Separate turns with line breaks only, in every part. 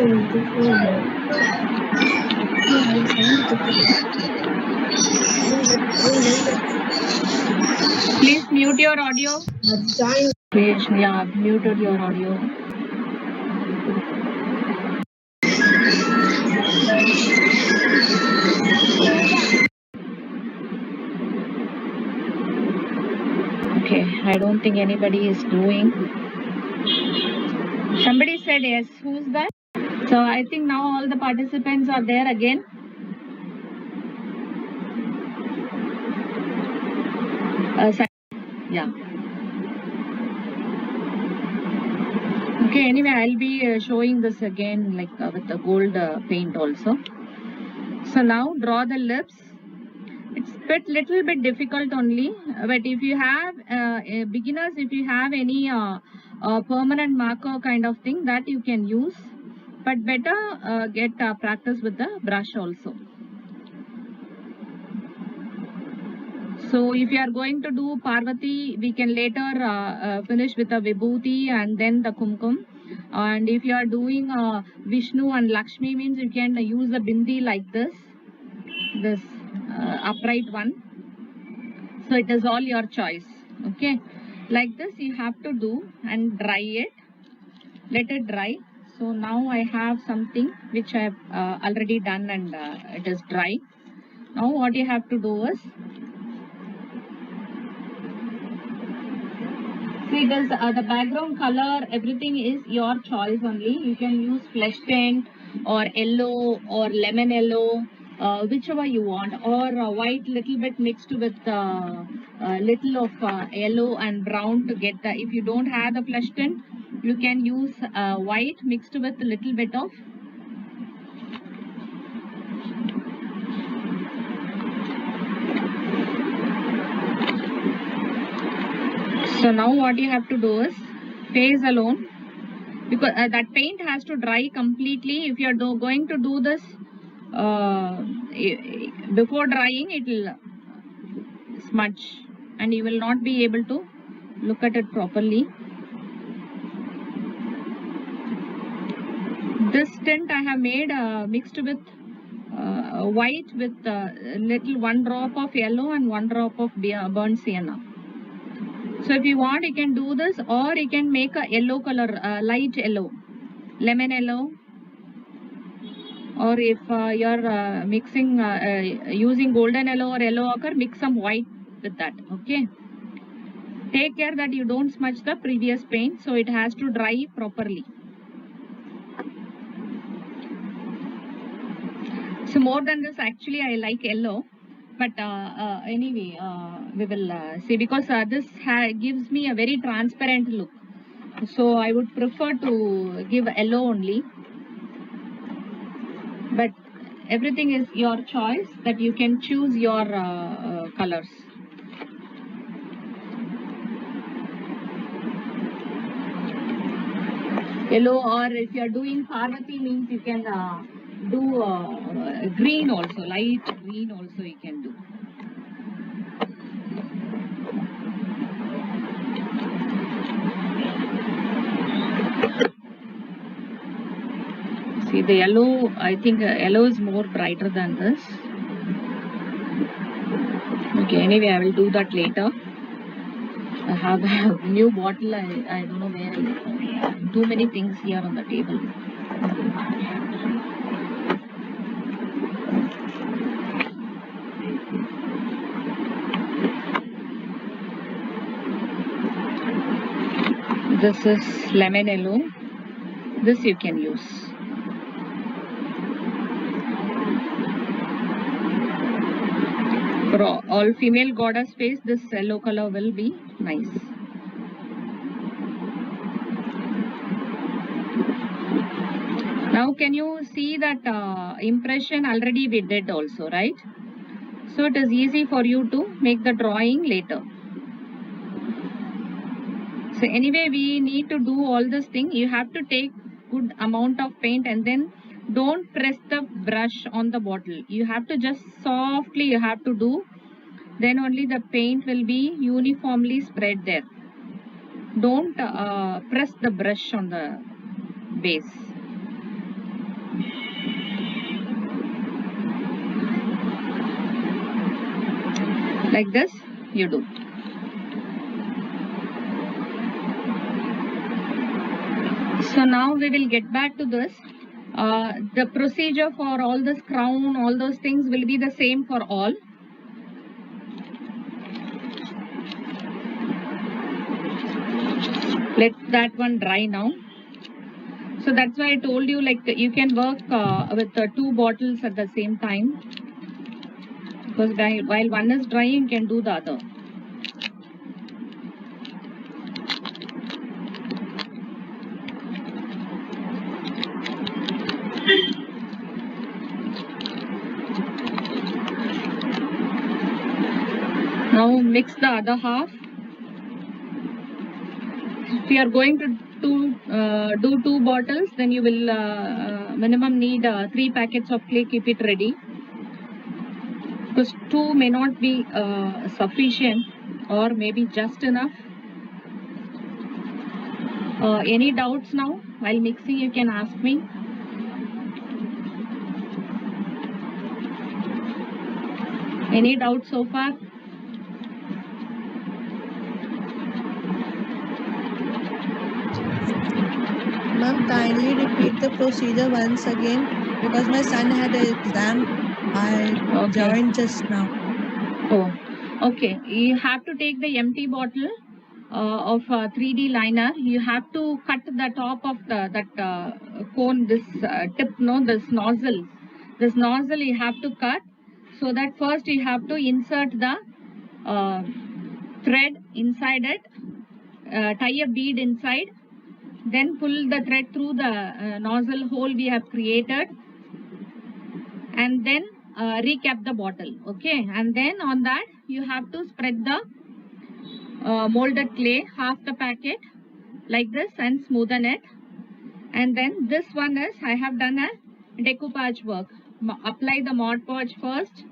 Please mute your audio. Please, yeah, muted your audio. Okay, I don't think anybody is doing. Somebody said yes. Who's that? So I think now all the participants are there again. Yeah. Okay, anyway, I'll be showing this again like with the gold paint also. So now draw the lips. It's little bit difficult only, but if you have beginners, if you have any permanent marker kind of thing, that you can use, but better get practice with the brush also. So if you are going to do Parvati, we can later finish with the Vibhuti and then the Kumkum. And if you are doing Vishnu and Lakshmi, means you can use the bindi like this upright one. So it is all your choice. Okay, like this you have to do and dry it. Let it dry. So now I have something which I have already done and it is dry. Now what you have to do is, see, this the background color, everything is your choice only. You can use flesh paint or yellow or lemon yellow, whichever you want, or white little bit mixed with little of yellow and brown to get the. If you don't have the flesh tint, you can use white mixed with a little bit of. So now what you have to do is face alone, because that paint has to dry completely. If you are going to do this before drying, it will smudge and you will not be able to look at it properly. This tint I have made mixed with white with little 1 drop of yellow and 1 drop of burnt sienna. So if you want, you can do this, or you can make a yellow color, light yellow, lemon yellow, or if you're mixing using golden yellow or yellow ochre, mix some white with that. Okay, take care that you don't smudge the previous paint, so it has to dry properly. So more than this, actually I like yellow, but anyway, we will see, because this gives me a very transparent look, so I would prefer to give yellow only. But everything is your choice, that you can choose your colors. Yellow, or if you are doing Parvati, means you can do green also, light green also you can do. See, the yellow, I think yellow is more brighter than this. Okay, anyway, I will do that later. I have a new bottle, I don't know where. Too many things here on the table. This is lemon yellow. This you can use. For all female goddess face, this yellow color will be nice. Now can you see that impression already we did also, right? So it is easy for you to make the drawing later. So anyway, we need to do all this thing. You have to take good amount of paint and then don't press the brush on the bottle. You have to just softly, you have to do. Then only the paint will be uniformly spread there. Don't press the brush on the base. Like this you do. So now we will get back to this. The procedure for all this crown, all those things will be the same for all. Let that one dry now. So that's why I told you, like, you can work with 2 bottles at the same time, because while one is drying, you can do the other. Now mix the other half. If you are going to do 2 bottles, then you will minimum need 3 packets of clay. Keep it ready, because 2 may not be sufficient, or maybe just enough. Any doubts now while mixing? You can ask me. Any doubts so far?
Ma'am, kindly repeat the procedure once again, because my son had an exam. I joined just now.
Oh, okay. You have to take the empty bottle of 3D liner. You have to cut the top of that cone, this tip, no, this nozzle. This nozzle you have to cut. So that first you have to insert the thread inside it, tie a bead inside, then pull the thread through the nozzle hole we have created, and then recap the bottle. Okay, and then on that you have to spread the molded clay, half the packet, like this, and smoothen it. And then this one is, I have done a decoupage work. Apply the Mod Podge first.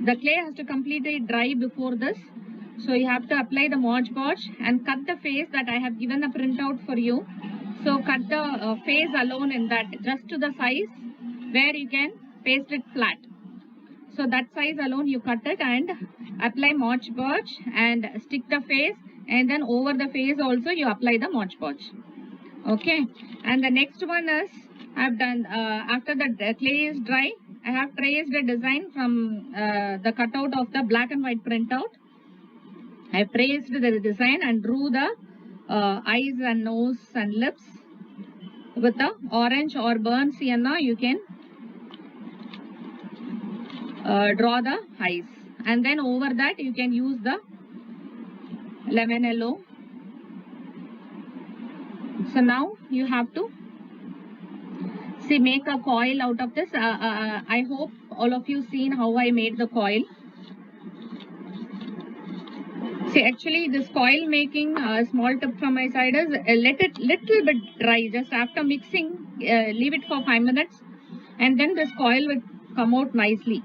The clay has to completely dry before this, so you have to apply the Mod Podge and cut the face that I have given a printout for you. So cut the face alone in that, just to the size where you can paste it flat. So that size alone you cut it and apply Mod Podge and stick the face, and then over the face also you apply the Mod Podge. Okay, and the next one is, I've done after the clay is dry, I have traced a design from the cutout of the black and white printout. I traced the design and drew the eyes and nose and lips with the orange or burnt sienna. You can draw the eyes, and then over that you can use the lemon yellow. So now you have to see, make a coil out of this. I hope all of you seen how I made the coil. See, actually this coil making, small tip from my side is, let it little bit dry. Just after mixing, leave it for 5 minutes, and then this coil will come out nicely.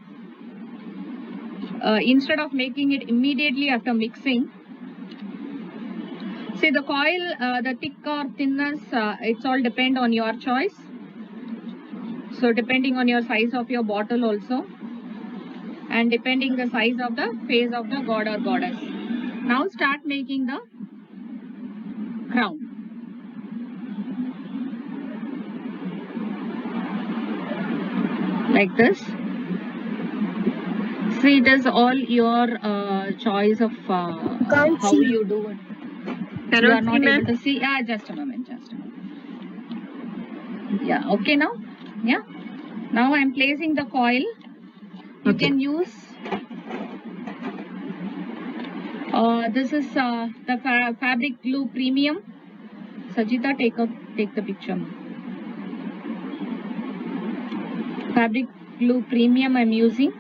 Instead of making it immediately after mixing. See, the coil, the thick or thinness, it's all depend on your choice. So depending on your size of your bottle also, and depending the size of the face of the god or goddess. Now start making the crown. Like this. See, it is all your choice of how you do it. You are not able to see. Yeah, just a moment. Yeah, okay now. Yeah. Now I am placing the coil. You can use this is the fabric glue premium. Sajita, take the picture. Fabric glue premium I'm using.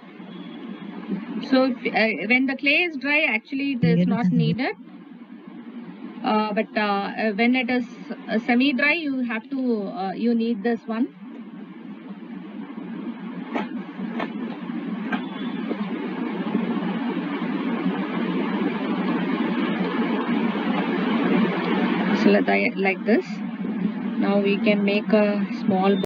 So if, when the clay is dry, actually it is not needed. But when it is semi-dry, you have to you need this one. So like this. Now we can make a small